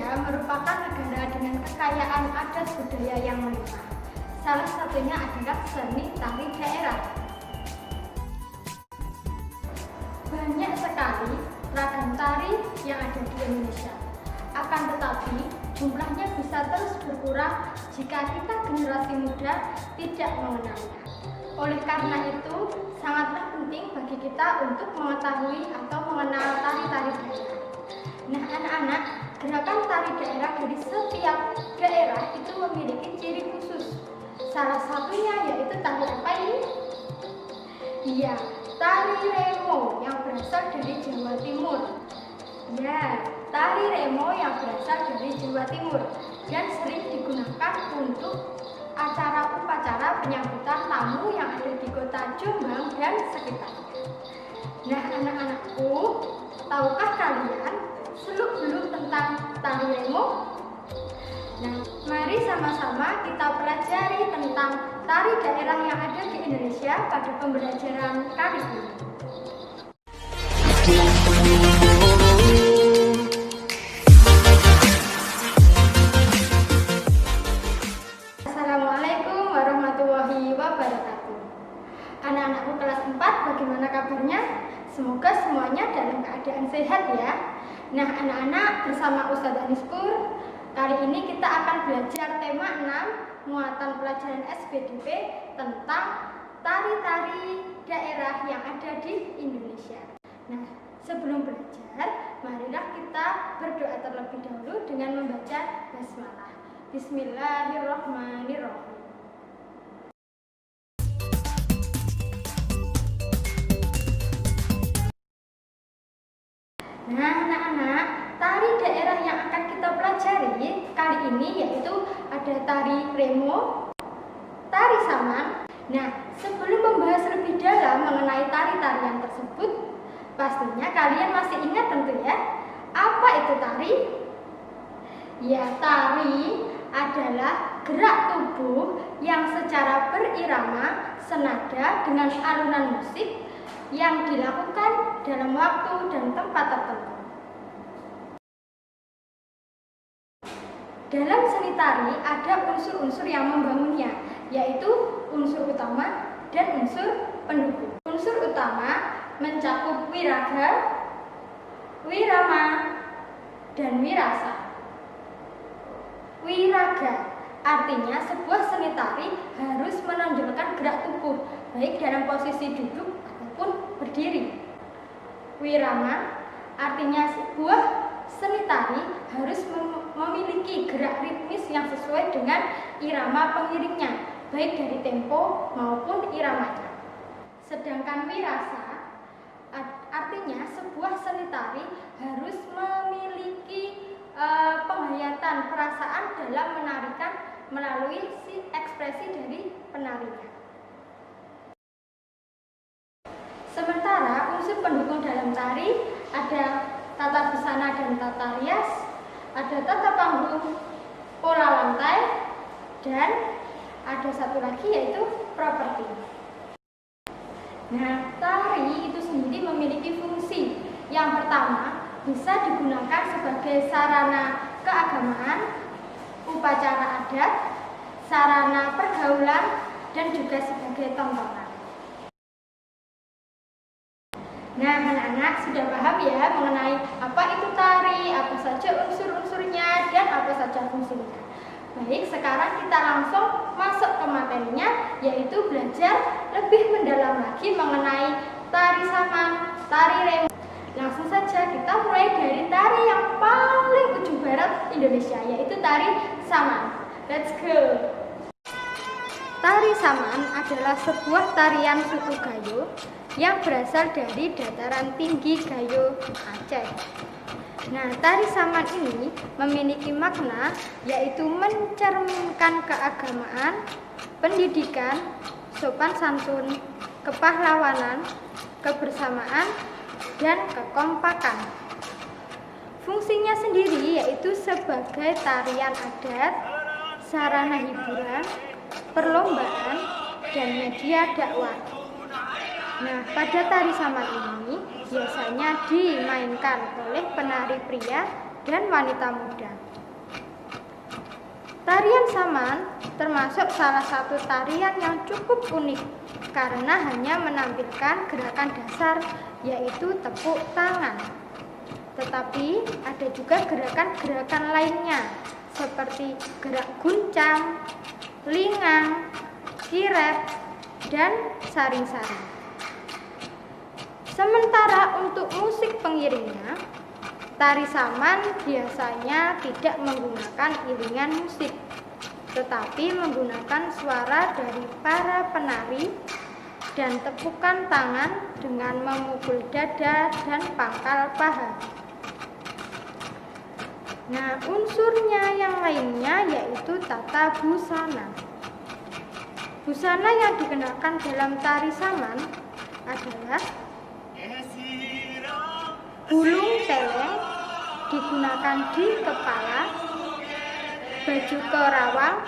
Indonesia merupakan negara dengan kekayaan adat budaya yang melimpah. Salah satunya adalah seni tari daerah. Banyak sekali ragam tari yang ada di Indonesia. Akan tetapi, jumlahnya bisa terus berkurang jika kita generasi muda tidak mengenalnya. Oleh karena itu, sangatlah penting bagi kita untuk mengetahui atau mengenal tari-tari daerah. Nah, anak-anak, gerakan tari daerah dari setiap daerah itu memiliki ciri khusus. Salah satunya yaitu tari apa ini? Iya, tari remo yang berasal dari Jawa Timur. Ya, tari remo yang berasal dari Jawa Timur dan sering digunakan untuk acara-upacara penyambutan tamu yang ada di kota Jombang dan sekitarnya. Nah, anak-anakku, tahukah kalian seluk-beluk tentang tari remo? Nah, mari sama-sama kita pelajari tentang tari daerah yang ada di Indonesia pada pembelajaran kali ini. Assalamualaikum warahmatullahi wabarakatuh. Anak-anakku kelas 4, bagaimana kabarnya? Semoga semuanya dalam keadaan sehat ya. Nah, anak-anak, bersama Ustazah Anispur, kali ini kita akan belajar tema 6 muatan pelajaran SPDP tentang tari-tari daerah yang ada di Indonesia. Nah, sebelum belajar, marilah kita berdoa terlebih dahulu dengan membaca basmalah. Bismillahirrahmanirrahim. Nah, anak-anak, tari daerah yang akan kita pelajari kali ini yaitu ada tari remo, tari saman. Nah, sebelum membahas lebih dalam mengenai tari-tarian tersebut, pastinya kalian masih ingat tentu ya, apa itu tari? Ya, tari adalah gerak tubuh yang secara berirama senada dengan alunan musik yang dilakukan dalam waktu dan tempat tertentu. Dalam seni tari ada unsur-unsur yang membangunnya, yaitu unsur utama dan unsur pendukung. Unsur utama mencakup wiraga, wirama, dan wirasa. Wiraga artinya sebuah seni tari harus menonjolkan gerak tubuh, baik dalam posisi duduk ataupun berdiri. Wirama artinya sebuah seni tari harus memiliki gerak ritmis yang sesuai dengan irama pengiringnya, baik dari tempo maupun iramanya. Sedangkan wirasa artinya sebuah seni tari harus memiliki penghayatan perasaan dalam menarikan melalui ekspresi dari penarinya. Sementara unsur pendukung dalam tari ada tata busana dan tata rias, ada tata panggung, pola lantai, dan ada satu lagi yaitu properti. Nah, tari itu sendiri memiliki fungsi. Yang pertama, bisa digunakan sebagai sarana keagamaan, upacara adat, sarana pergaulan, dan juga sebagai tontonan. Nah, anak-anak sudah paham ya mengenai apa itu tari, apa saja unsur-unsurnya, dan apa saja fungsinya. Baik, sekarang kita langsung masuk ke materinya, yaitu belajar lebih mendalam lagi mengenai tari saman, tari remo. Langsung saja kita mulai dari tari yang paling ujung barat Indonesia, yaitu tari saman. Let's go! Tari saman adalah sebuah tarian suku Gayo yang berasal dari dataran tinggi Gayo, Aceh. Nah, tari saman ini memiliki makna yaitu mencerminkan keagamaan, pendidikan, sopan santun, kepahlawanan, kebersamaan, dan kekompakan. Fungsinya sendiri yaitu sebagai tarian adat, sarana hiburan, perlombaan, dan media dakwah. Nah, pada tari saman ini biasanya dimainkan oleh penari pria dan wanita muda. Tarian saman termasuk salah satu tarian yang cukup unik karena hanya menampilkan gerakan dasar yaitu tepuk tangan. Tetapi ada juga gerakan-gerakan lainnya seperti gerak guncang, lingang, kirep, dan saring-saring. Sementara untuk musik pengiringnya, tari saman biasanya tidak menggunakan iringan musik, tetapi menggunakan suara dari para penari dan tepukan tangan dengan memukul dada dan pangkal paha. Nah, unsurnya yang lainnya yaitu tata busana. Busana yang dikenakan dalam tari saman adalah bulung celeng digunakan di kepala, baju korawang,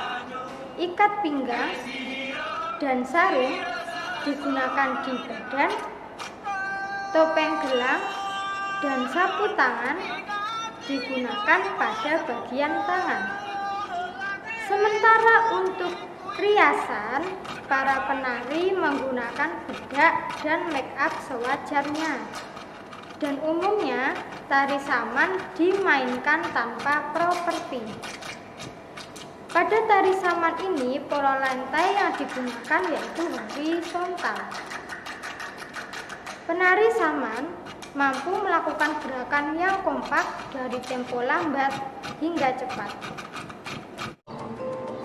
ikat pinggang, dan sarung digunakan di badan, topeng gelang, dan sapu tangan digunakan pada bagian tangan. Sementara untuk riasan, para penari menggunakan bedak dan make up sewajarnya. Dan umumnya tari saman dimainkan tanpa properti. Pada tari saman ini pola lantai yang digunakan yaitu horizontal. Penari saman mampu melakukan gerakan yang kompak dari tempo lambat hingga cepat.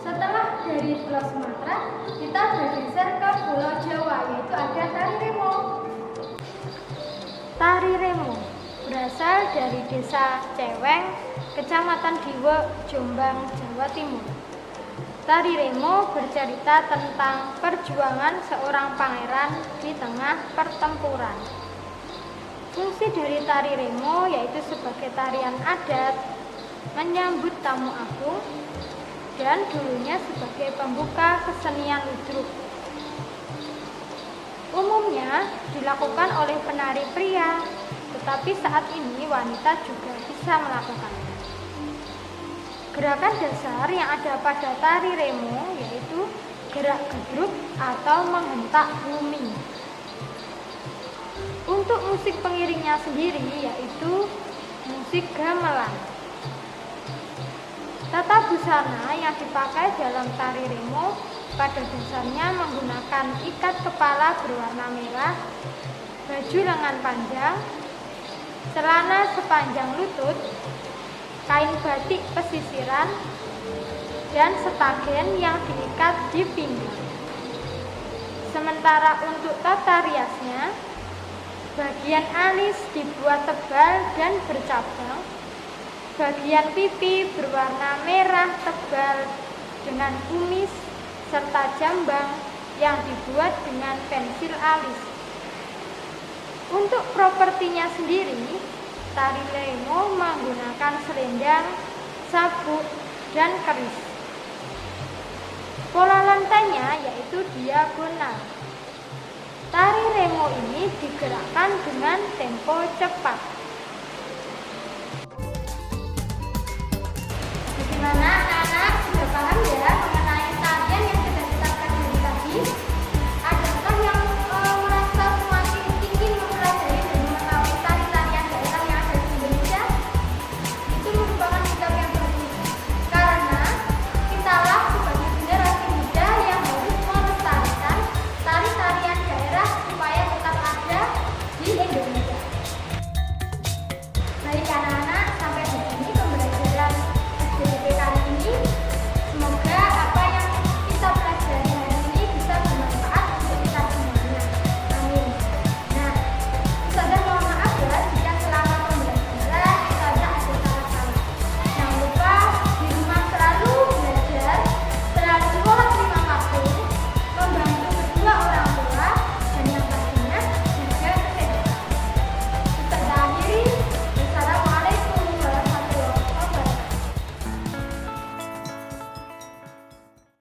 Setelah dari Pulau Sumatera, kita bergeser ke Pulau Jawa, yaitu ada tari remo. Tari remo berasal dari desa Ceweng, Kecamatan Diwe, Jombang, Jawa Timur. Tari remo bercerita tentang perjuangan seorang pangeran di tengah pertempuran. Fungsi dari tari remo yaitu sebagai tarian adat, menyambut tamu agung, dan dulunya sebagai pembuka kesenian ludruk. Umumnya dilakukan oleh penari pria, tetapi saat ini wanita juga bisa melakukannya. Gerakan dasar yang ada pada tari remo yaitu gerak gedruk atau menghentak bumi. Untuk musik pengiringnya sendiri yaitu musik gamelan. Tata busana yang dipakai dalam tari remo pada dasarnya menggunakan ikat kepala berwarna merah, baju lengan panjang, celana sepanjang lutut, kain batik pesisiran, dan setagen yang diikat di pinggang. Sementara untuk tata riasnya, bagian alis dibuat tebal dan bercabang, bagian pipi berwarna merah tebal dengan kumis, serta jambang yang dibuat dengan pensil alis. Untuk propertinya sendiri, tari remo menggunakan selendang, sabuk, dan keris. Pola lantainya yaitu diagonal. Tari remo ini digerakkan dengan tempo cepat.